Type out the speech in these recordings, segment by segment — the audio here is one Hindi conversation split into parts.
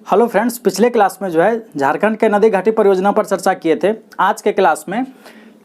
हेलो फ्रेंड्स, पिछले क्लास में जो है झारखंड के नदी घाटी परियोजना पर चर्चा किए थे। आज के क्लास में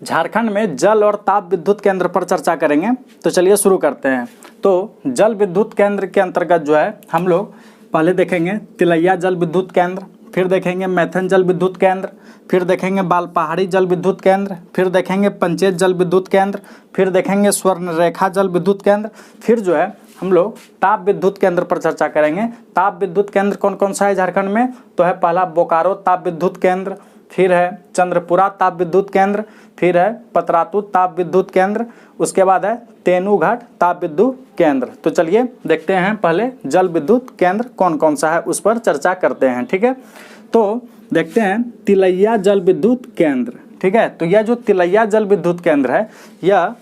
झारखंड में जल और ताप विद्युत केंद्र पर चर्चा करेंगे। तो चलिए शुरू करते हैं। तो जल विद्युत केंद्र के अंतर्गत जो है हम लोग पहले देखेंगे तिलैया जल विद्युत केंद्र, फिर देखेंगे मैथन जल विद्युत केंद्र, फिर देखेंगे बालपहाड़ी जल विद्युत केंद्र, फिर देखेंगे पंचेत जल विद्युत केंद्र, फिर देखेंगे स्वर्णरेखा जल विद्युत केंद्र, फिर जो है हम लोग ताप विद्युत केंद्र पर चर्चा करेंगे। ताप विद्युत केंद्र कौन कौन सा है झारखंड में? तो है पहला बोकारो ताप विद्युत केंद्र, फिर है चंद्रपुरा ताप विद्युत केंद्र, फिर है पतरातू ताप विद्युत केंद्र, उसके बाद है तेनूघाट ताप विद्युत केंद्र। तो चलिए देखते हैं पहले जल विद्युत केंद्र कौन कौन सा है, उस पर चर्चा करते हैं। ठीक है, तो देखते हैं तिलैया जल विद्युत केंद्र। ठीक है, तो यह जो तिलैया जल विद्युत केंद्र है यह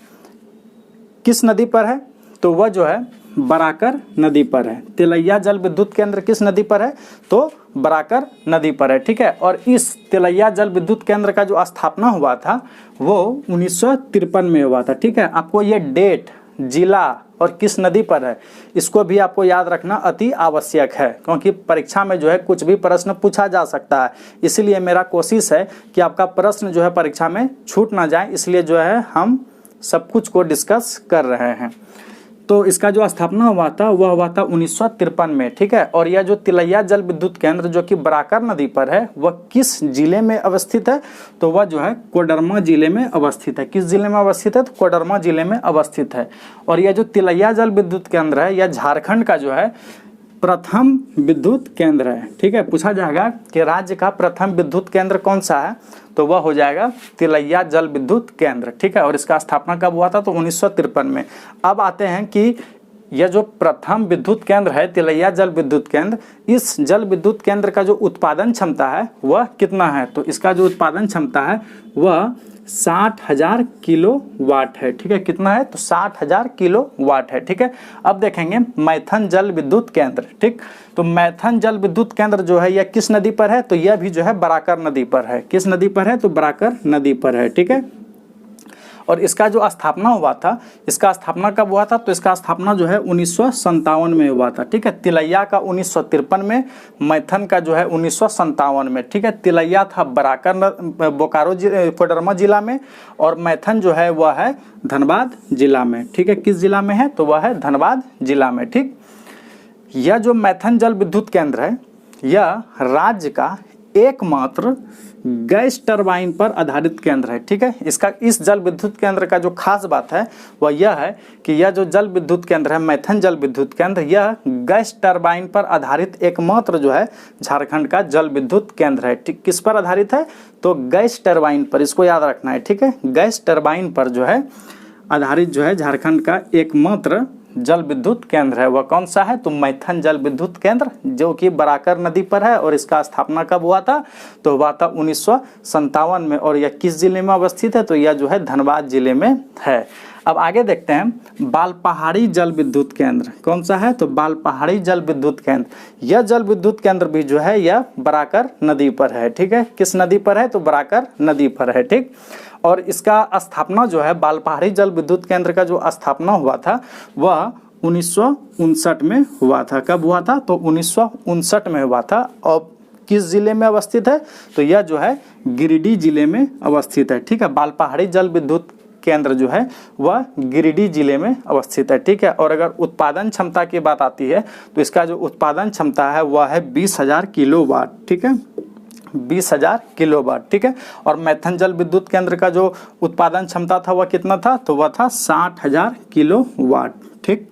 किस नदी पर है? तो वह जो है बराकर नदी पर है। तिलैया जल विद्युत केंद्र किस नदी पर है? तो बराकर नदी पर है। ठीक है, और इस तिलैया जल विद्युत केंद्र का जो स्थापना हुआ था वो 1953 में हुआ था। ठीक है, आपको ये डेट, जिला और किस नदी पर है इसको भी आपको याद रखना अति आवश्यक है, क्योंकि परीक्षा में जो है कुछ भी प्रश्न पूछा जा सकता है। इसलिए मेरा कोशिश है कि आपका प्रश्न जो है परीक्षा में छूट ना जाए, इसलिए जो है हम सब कुछ को डिस्कस कर रहे हैं। तो इसका जो स्थापना हुआ था वह हुआ था 1953 में। ठीक है, और यह जो तिलैया जल विद्युत केंद्र जो कि बराकर नदी पर है वह किस जिले में अवस्थित है? तो वह जो है कोडरमा जिले में अवस्थित है। किस जिले में अवस्थित है? तो कोडरमा जिले में अवस्थित है। और यह जो तिलैया जल विद्युत केंद्र है यह झारखंड का जो है प्रथम विद्युत केंद्र है। ठीक है, पूछा जाएगा कि राज्य का प्रथम विद्युत केंद्र कौन सा है, तो वह हो जाएगा तिलैया जल विद्युत केंद्र। ठीक है, और इसका स्थापना कब हुआ था? तो 1953 में। अब आते हैं कि यह जो प्रथम विद्युत केंद्र है तिलैया जल विद्युत केंद्र, इस जल विद्युत केंद्र का जो उत्पादन क्षमता है वह कितना है? तो इसका जो उत्पादन क्षमता है वह 60,000 किलोवाट है। ठीक है, कितना है? तो 60,000 किलोवाट है। ठीक है, अब देखेंगे मैथन जल विद्युत केंद्र। ठीक, तो मैथन जल विद्युत केंद्र जो है यह किस नदी पर है? तो यह भी जो है बराकर नदी पर है। किस नदी पर है? तो बराकर नदी पर है। ठीक है, और इसका जो स्थापना हुआ था, इसका स्थापना कब हुआ था? तो इसका स्थापना जो है 1957 में हुआ था। ठीक है, तिलैया का 1953 में, मैथन का जो है 1957 में। ठीक है, तिलैया था बराकर बोकारो कोडरमा जिला में, और मैथन जो है वह है धनबाद जिला में। ठीक है, किस जिला में है? तो वह है धनबाद जिला में। ठीक, यह जो मैथन जल विद्युत केंद्र है यह राज्य का एकमात्र गैस टरबाइन पर आधारित केंद्र है। ठीक है, इसका इस जल विद्युत केंद्र का जो खास बात है वह यह है कि यह जो जल विद्युत केंद्र है मैथन जल विद्युत केंद्र यह गैस टरबाइन पर आधारित एकमात्र जो है झारखंड का जल विद्युत केंद्र है। ठीक, किस पर आधारित है? तो गैस टरबाइन पर, इसको याद रखना है। ठीक है, गैस टरबाइन पर जो है आधारित जो है झारखंड का एकमात्र जल विद्युत केंद्र है। वह कौन सा है? तो मैथन जल विद्युत केंद्र जो कि बराकर नदी पर है। और इसका स्थापना कब हुआ था? तो हुआ था 1957 में। और यह किस जिले में अवस्थित है? तो यह जो है धनबाद जिले में है। अब आगे देखते हैं बालपहाड़ी जल विद्युत केंद्र कौन सा है? तो बालपहाड़ी जल विद्युत केंद्र, यह जल विद्युत केंद्र भी जो है यह बराकर नदी पर है। ठीक है, किस नदी पर है? तो बराकर नदी पर है। ठीक, और इसका स्थापना जो है बालपहाड़ी जल विद्युत केंद्र का जो स्थापना हुआ था वह 1959 में हुआ था। कब हुआ था? तो 1959 में हुआ था। और किस जिले में अवस्थित है? तो यह जो है गिरिडीह जिले में अवस्थित है। ठीक है, बालपहाड़ी जल विद्युत केंद्र जो है वह गिरिडीह जिले में अवस्थित है। ठीक है, और अगर उत्पादन क्षमता की बात आती है तो इसका जो उत्पादन क्षमता है वह है 20,000 किलोवाट। ठीक है, 20,000 किलोवाट। ठीक है, और मैथन जल विद्युत केंद्र का जो उत्पादन क्षमता था वह कितना था? तो वह था 60,000 किलोवाट। ठीक,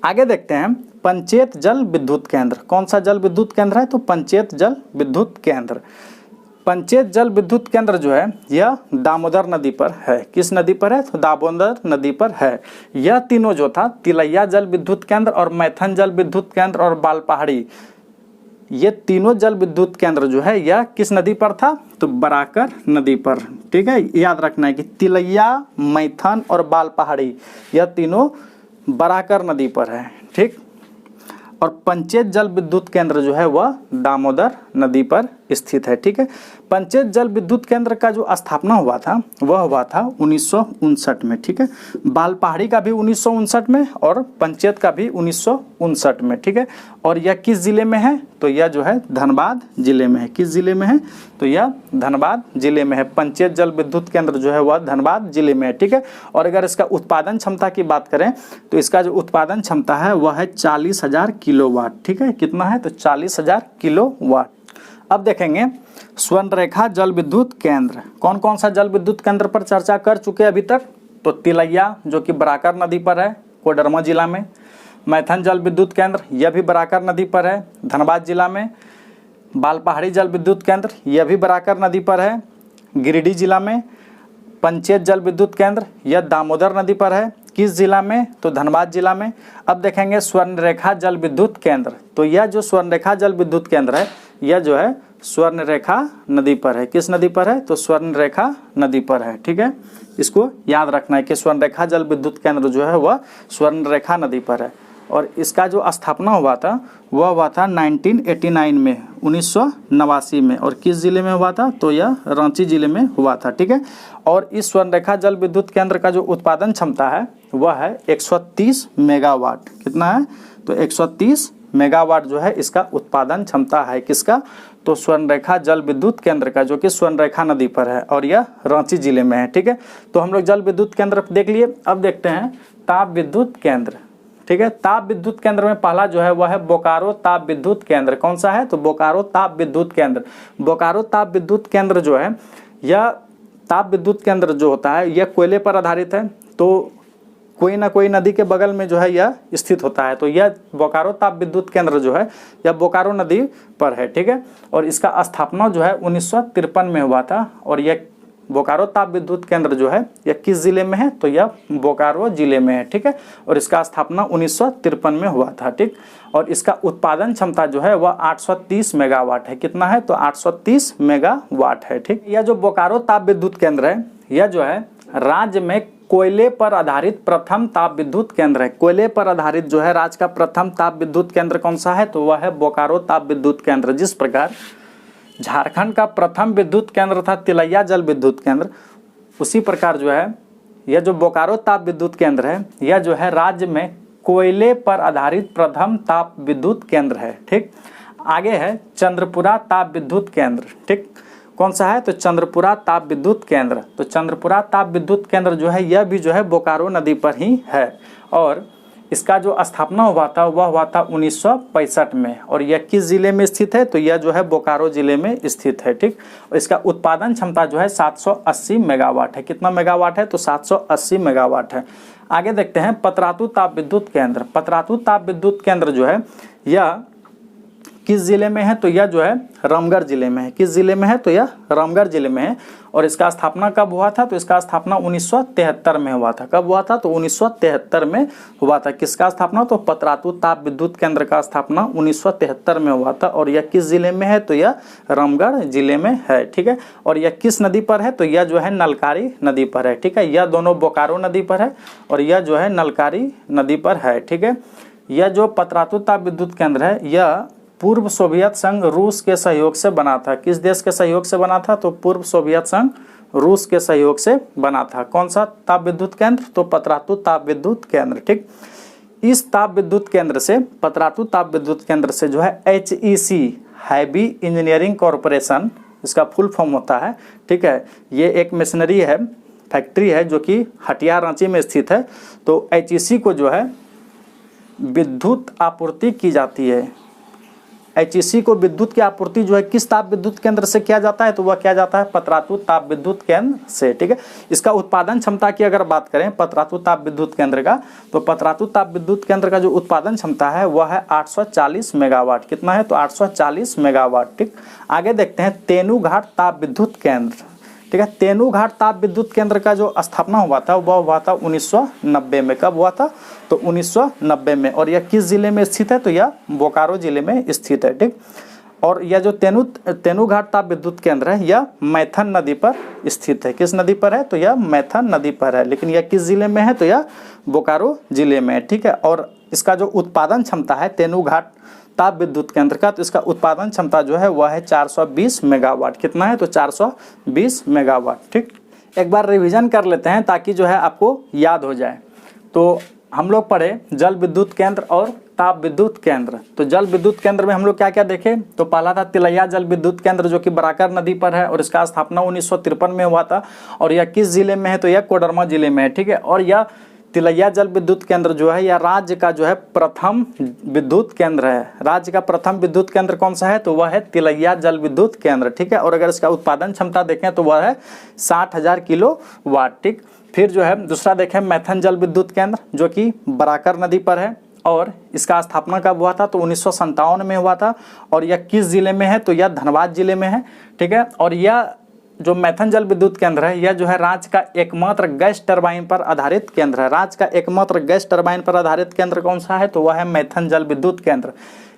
आगे देखते हैं पंचेत जल विद्युत केंद्र कौन सा जल विद्युत केंद्र है? तो पंचेत जल विद्युत केंद्र। पंचेत जल विद्युत केंद्र जो है यह दामोदर नदी पर है। किस नदी पर है? तो दामोदर नदी पर है। यह तीनों जो था तिलैया जल विद्युत केंद्र और मैथन जल विद्युत केंद्र और बालपहाड़ी, ये तीनों जल विद्युत केंद्र जो है यह किस नदी पर था? तो बराकर नदी पर। ठीक है, याद रखना है कि तिलैया, मैथन और बालपहाड़ी यह तीनों बराकर नदी पर है। ठीक, और पंचेत जल विद्युत केंद्र जो है वह दामोदर नदी पर स्थित है। ठीक है, पंचेत जल विद्युत केंद्र का जो स्थापना हुआ था वह हुआ था 1959 में। ठीक है, बालपहाड़ी का भी 1959 में और पंचेत का भी 1959 में। ठीक है, और यह किस जिले में है? तो यह जो है धनबाद जिले में है। किस जिले में है? तो यह धनबाद जिले में है। पंचेत जल विद्युत केंद्र जो है वह धनबाद जिले में है। ठीक है, और अगर इसका उत्पादन क्षमता की बात करें तो इसका जो उत्पादन क्षमता है वह है 40,000 किलोवाट। ठीक है, कितना है? तो 40,000 किलोवाट। अब देखेंगे स्वर्णरेखा जल विद्युत केंद्र। कौन कौन सा जल विद्युत केंद्र पर चर्चा कर चुके हैं अभी तक? तो तिलैया जो कि बराकर नदी पर है, कोडरमा जिला में। मैथन जल विद्युत केंद्र, यह भी बराकर नदी पर है, धनबाद जिला में। बालपहाड़ी जल विद्युत केंद्र, यह भी बराकर नदी पर है, गिरिडीह जिला में। पंचेत जल विद्युत केंद्र, यह दामोदर नदी पर है। किस जिला में? तो धनबाद जिला में। अब देखेंगे स्वर्णरेखा जल विद्युत केंद्र। तो यह जो स्वर्णरेखा जल विद्युत केंद्र है यह जो है स्वर्णरेखा नदी पर है। किस नदी पर है? तो स्वर्णरेखा नदी पर है। ठीक है, इसको याद रखना है कि स्वर्णरेखा जल विद्युत केंद्र जो है वह स्वर्णरेखा नदी पर है। और इसका जो स्थापना हुआ था वह हुआ था 1989 में, 1989 में। और किस जिले में हुआ था? तो यह रांची जिले में हुआ था। ठीक है, और इस स्वर्णरेखा जल विद्युत केंद्र का जो उत्पादन क्षमता है वह है 130 मेगावाट। कितना है? तो 130 मेगावाट जो है इसका उत्पादन क्षमता है। किसका? तो स्वर्णरेखा जल विद्युत केंद्र का, जो कि स्वर्णरेखा नदी पर है और यह रांची जिले में है। ठीक है, तो हम लोग जल विद्युत केंद्र देख लिए। अब देखते हैं ताप विद्युत केंद्र। ठीक है, ताप विद्युत केंद्र में पहला जो है वह है बोकारो ताप विद्युत केंद्र। कौन सा है? तो बोकारो ताप विद्युत केंद्र। बोकारो ताप विद्युत केंद्र जो है, यह ताप विद्युत केंद्र जो होता है यह कोयले पर आधारित है। तो कोई ना कोई नदी के बगल में जो है यह स्थित होता है। तो यह बोकारो ताप विद्युत केंद्र जो है यह बोकारो नदी पर है। ठीक है, और इसका स्थापना जो है 1953 में हुआ था। और यह बोकारो ताप विद्युत केंद्र जो है यह किस जिले में है? तो यह बोकारो जिले में है। ठीक है, और इसका स्थापना 1953 में हुआ था। ठीक, और इसका उत्पादन क्षमता जो है वह 830 मेगावाट है। कितना है? तो 830 मेगावाट है। ठीक, यह जो बोकारो ताप विद्युत केंद्र है यह जो है राज्य में कोयले पर आधारित प्रथम ताप विद्युत केंद्र है। कोयले पर आधारित जो है राज्य का प्रथम ताप विद्युत केंद्र कौन सा है? तो वह है बोकारो ताप विद्युत केंद्र। जिस प्रकार झारखंड का प्रथम विद्युत केंद्र था तिलैया जल विद्युत केंद्र, उसी प्रकार जो है यह जो बोकारो ताप विद्युत केंद्र है यह जो है राज्य में कोयले पर आधारित प्रथम ताप विद्युत केंद्र है। ठीक, आगे है चंद्रपुरा ताप विद्युत केंद्र। ठीक, कौन सा है? तो चंद्रपुरा ताप विद्युत केंद्र। तो चंद्रपुरा ताप विद्युत केंद्र जो है यह भी जो है बोकारो नदी पर ही है। और इसका जो स्थापना हुआ था वह हुआ था 1965 में। और यह किस जिले में स्थित है? तो यह जो है बोकारो जिले में स्थित है। ठीक, और इसका उत्पादन क्षमता जो है 780 मेगावाट है। कितना मेगावाट है? तो 780 मेगावाट है। आगे देखते हैं पतरातू ताप विद्युत केंद्र। पतरातू ताप विद्युत केंद्र जो है यह किस जिले में है? तो यह जो है रामगढ़ जिले में है। किस जिले में है? तो यह रामगढ़ जिले में है। और इसका स्थापना कब हुआ था? तो इसका स्थापना 1973 में हुआ था। कब हुआ था? तो 1973 में हुआ था। किसका स्थापना? तो पतरातू ताप विद्युत केंद्र का स्थापना 1973 में हुआ था। और यह किस जिले में है? तो यह रामगढ़ जिले में है। ठीक है, और यह किस नदी पर है? तो यह जो है नलकारी नदी पर है। ठीक है, यह दोनों बोकारो नदी पर है और यह जो है नलकारी नदी पर है। ठीक है, यह जो पतरातू ताप विद्युत केंद्र है यह पूर्व सोवियत संघ रूस के सहयोग से बना था। किस देश के सहयोग से बना था? तो पूर्व सोवियत संघ रूस के सहयोग से बना था। कौन सा ताप विद्युत केंद्र? तो पतरातू ताप विद्युत केंद्र। ठीक, इस ताप विद्युत केंद्र से, पतरातू ताप विद्युत केंद्र से जो है HEC हैवी इंजीनियरिंग कॉरपोरेशन, इसका फुल फॉर्म होता है। ठीक है, ये एक मशीनरी है, फैक्ट्री है जो कि हटिया रांची में स्थित है। तो HEC को जो है विद्युत आपूर्ति की जाती है। HEC को विद्युत की आपूर्ति जो है किस ताप विद्युत केंद्र से किया जाता है? तो वह किया जाता है पतरातू ताप विद्युत केंद्र से। ठीक है, इसका उत्पादन क्षमता की अगर बात करें पतरातू ताप विद्युत केंद्र का, तो पतरातू ताप विद्युत केंद्र का जो उत्पादन क्षमता है वह है 840 मेगावाट। कितना है? तो 840 मेगावाट। ठीक, आगे देखते हैं तेनूघाट ताप विद्युत केंद्र। ठीक है, तेनूघाट ताप विद्युत केंद्र का जो स्थापना हुआ था वह हुआ था 1990 में। कब हुआ था? तो 1990 में। और यह किस जिले में स्थित है? तो यह बोकारो जिले में स्थित है। ठीक, और यह जो तेनूघाट ताप विद्युत केंद्र है यह मैथन नदी पर स्थित है। किस नदी पर है? तो यह मैथन नदी पर है। लेकिन यह किस जिले में है? तो यह बोकारो जिले में है। ठीक है, और इसका जो उत्पादन क्षमता है तेनूघाट ताप विद्युत केंद्र का, तो इसका उत्पादन क्षमता जो है वह है 420 मेगावाट। कितना है? तो 420 मेगावाट। ठीक, एक बार रिवीजन कर लेते हैं ताकि जो है आपको याद हो जाए। तो हम लोग पढ़े जल विद्युत केंद्र और ताप विद्युत केंद्र। तो जल विद्युत केंद्र में हम लोग क्या क्या देखे? तो पहला था तिलैया जल विद्युत केंद्र जो कि बराकर नदी पर है और इसका स्थापना 1953 में हुआ था। और यह किस जिले में है? तो यह कोडरमा जिले में है। ठीक है, और यह तिलैया जल विद्युत केंद्र जो है यह राज्य का जो है प्रथम विद्युत केंद्र है। राज्य का प्रथम विद्युत केंद्र कौन सा है? तो वह है तिलैया जल विद्युत केंद्र। ठीक है, और अगर इसका उत्पादन क्षमता देखें तो वह है 60,000 किलो वाट। ठीक, फिर जो है दूसरा देखें मैथन जल विद्युत केंद्र जो कि बराकर नदी पर है और इसका स्थापना कब हुआ था? तो 1957 में हुआ था। और यह किस जिले में है? तो यह धनबाद जिले में है। ठीक है, और यह जो मैथन जल विद्युत केंद्र है यह जो है राज्य का एकमात्र गैस टरबाइन पर आधारित केंद्र है। राज्य का एकमात्र गैस टरबाइन पर आधारित केंद्र कौन सा है? तो वह है मैथन जल विद्युत केंद्र।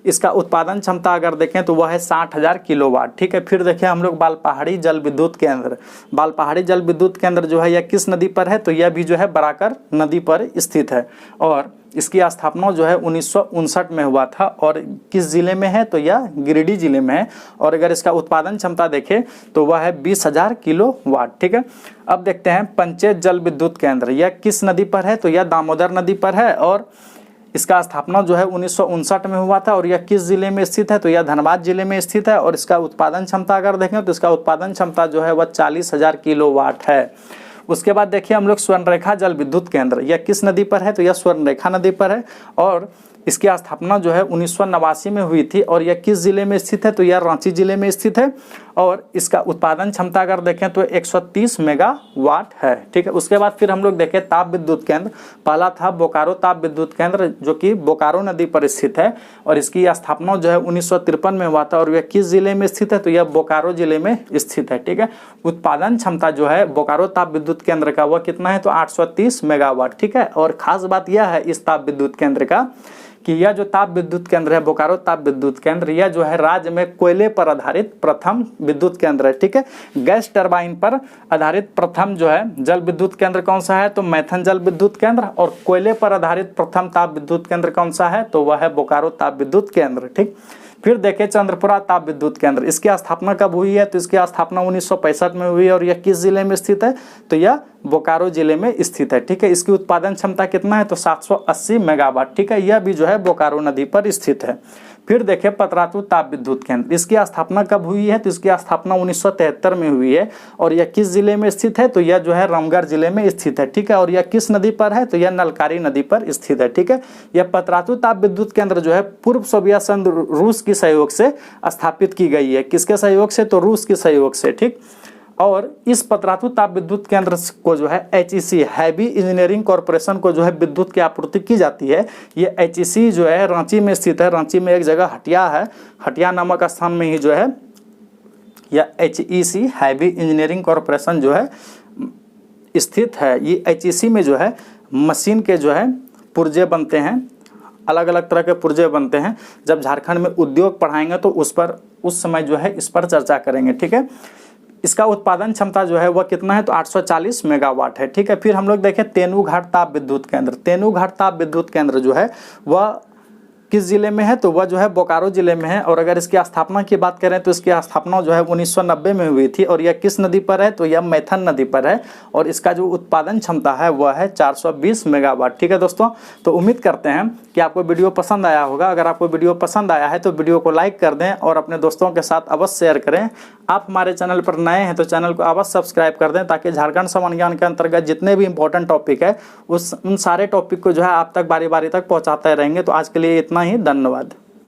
इसका उत्पादन क्षमता अगर देखें तो वह है 60,000 किलोवाट। ठीक है, फिर देखें हम लोग बालपहाड़ी जल विद्युत केंद्र। बालपहाड़ी जल विद्युत केंद्र जो है यह किस नदी पर है? तो यह भी जो है बराकर नदी पर स्थित है और इसकी स्थापना जो है 1959 में हुआ था। और किस जिले में है? तो यह गिरिडीह जिले में है। और अगर इसका उत्पादन क्षमता देखें तो वह है 20,000 किलोवाट। ठीक है, अब देखते हैं पंचेत जल विद्युत केंद्र। यह किस नदी पर है? तो यह दामोदर नदी पर है और इसका स्थापना जो है 1959 में हुआ था। और यह किस जिले में स्थित है? तो यह धनबाद जिले में स्थित है। और इसका उत्पादन क्षमता अगर देखें तो इसका उत्पादन क्षमता जो है वह 40,000 किलोवाट है। उसके बाद देखिए हम लोग स्वर्णरेखा जल विद्युत केंद्र। यह किस नदी पर है? तो यह स्वर्णरेखा नदी पर है और इसकी स्थापना जो है 1989 में हुई थी। और यह किस जिले में स्थित है? तो यह रांची जिले में स्थित है और इसका उत्पादन क्षमता अगर देखें तो 130 मेगावाट है। ठीक है, उसके बाद फिर हम लोग देखें ताप विद्युत केंद्र। पहला था बोकारो ताप विद्युत केंद्र जो कि बोकारो नदी पर स्थित है और इसकी स्थापना जो है 1953 में हुआ था। और यह किस जिले में स्थित है? तो यह बोकारो जिले में स्थित है। ठीक है, उत्पादन क्षमता जो है बोकारो ताप विद्युत केंद्र का वह कितना है? तो 830 मेगावाट। ठीक है, और खास बात यह है इस ताप विद्युत केंद्र का कि यह जो ताप विद्युत केंद्र है बोकारो ताप विद्युत केंद्र यह जो है राज्य में कोयले पर आधारित प्रथम विद्युत केंद्र है। ठीक है, गैस टरबाइन पर आधारित प्रथम जो है जल विद्युत केंद्र कौन सा है? तो मैथन जल विद्युत केंद्र। और कोयले पर आधारित प्रथम ताप विद्युत केंद्र कौन सा है? तो वह है बोकारो ताप विद्युत केंद्र। ठीक, फिर देखें चंद्रपुरा ताप विद्युत केंद्र। इसकी स्थापना कब हुई है? तो इसकी स्थापना 1965 में हुई है और यह किस जिले में स्थित है? तो यह बोकारो जिले में स्थित है। ठीक है, इसकी उत्पादन क्षमता कितना है? तो 780 मेगावाट। ठीक है, यह भी जो है बोकारो नदी पर स्थित है। फिर देखें पतरातू ताप विद्युत केंद्र। इसकी स्थापना कब हुई है? तो इसकी स्थापना 1973 में हुई है और यह किस जिले में स्थित है? तो यह जो है रामगढ़ जिले में स्थित है। ठीक है, और यह किस नदी पर है? तो यह नलकारी नदी पर स्थित है। ठीक है, यह पतरातू ताप विद्युत केंद्र जो है पूर्व सोवियत संघ रूस के सहयोग से स्थापित की गई है। किसके सहयोग से? तो रूस के सहयोग से। ठीक, और इस पतरातू ताप विद्युत केंद्र को जो है HEC हैवी इंजीनियरिंग कॉरपोरेशन को जो है विद्युत की आपूर्ति की जाती है। ये HEC जो है रांची में स्थित है। रांची में एक जगह हटिया है, हटिया नामक स्थान में ही जो है यह HEC हैवी इंजीनियरिंग कॉरपोरेशन जो है स्थित है। ये HEC में जो है मशीन के जो है पुर्जे बनते हैं, अलग अलग तरह के पुर्जे बनते हैं। जब झारखंड में उद्योग पढ़ाएंगे तो उस समय जो है इस पर चर्चा करेंगे। ठीक है, इसका उत्पादन क्षमता जो है वह कितना है? तो 840 मेगावाट है। ठीक है, फिर हम लोग देखें तेनूघाट ताप विद्युत केंद्र। तेनूघाट ताप विद्युत केंद्र जो है वह किस जिले में है? तो वह जो है बोकारो जिले में है। और अगर इसकी स्थापना की बात करें तो इसकी स्थापना जो है 1990 में हुई थी और यह किस नदी पर है? तो यह मैथन नदी पर है और इसका जो उत्पादन क्षमता है वह है 420 मेगावाट। ठीक है दोस्तों, तो उम्मीद करते हैं कि आपको वीडियो पसंद आया होगा। अगर आपको वीडियो पसंद आया है तो वीडियो को लाइक कर दें और अपने दोस्तों के साथ अवश्य शेयर करें। आप हमारे चैनल पर नए हैं तो चैनल को अवश्य सब्सक्राइब कर दें ताकि झारखंड सामान्य ज्ञान के अंतर्गत जितने भी इंपॉर्टेंट टॉपिक है उन सारे टॉपिक को जो है आप तक बारी बारी तक पहुँचाते रहेंगे। तो आज के लिए इतना ही, धन्यवाद।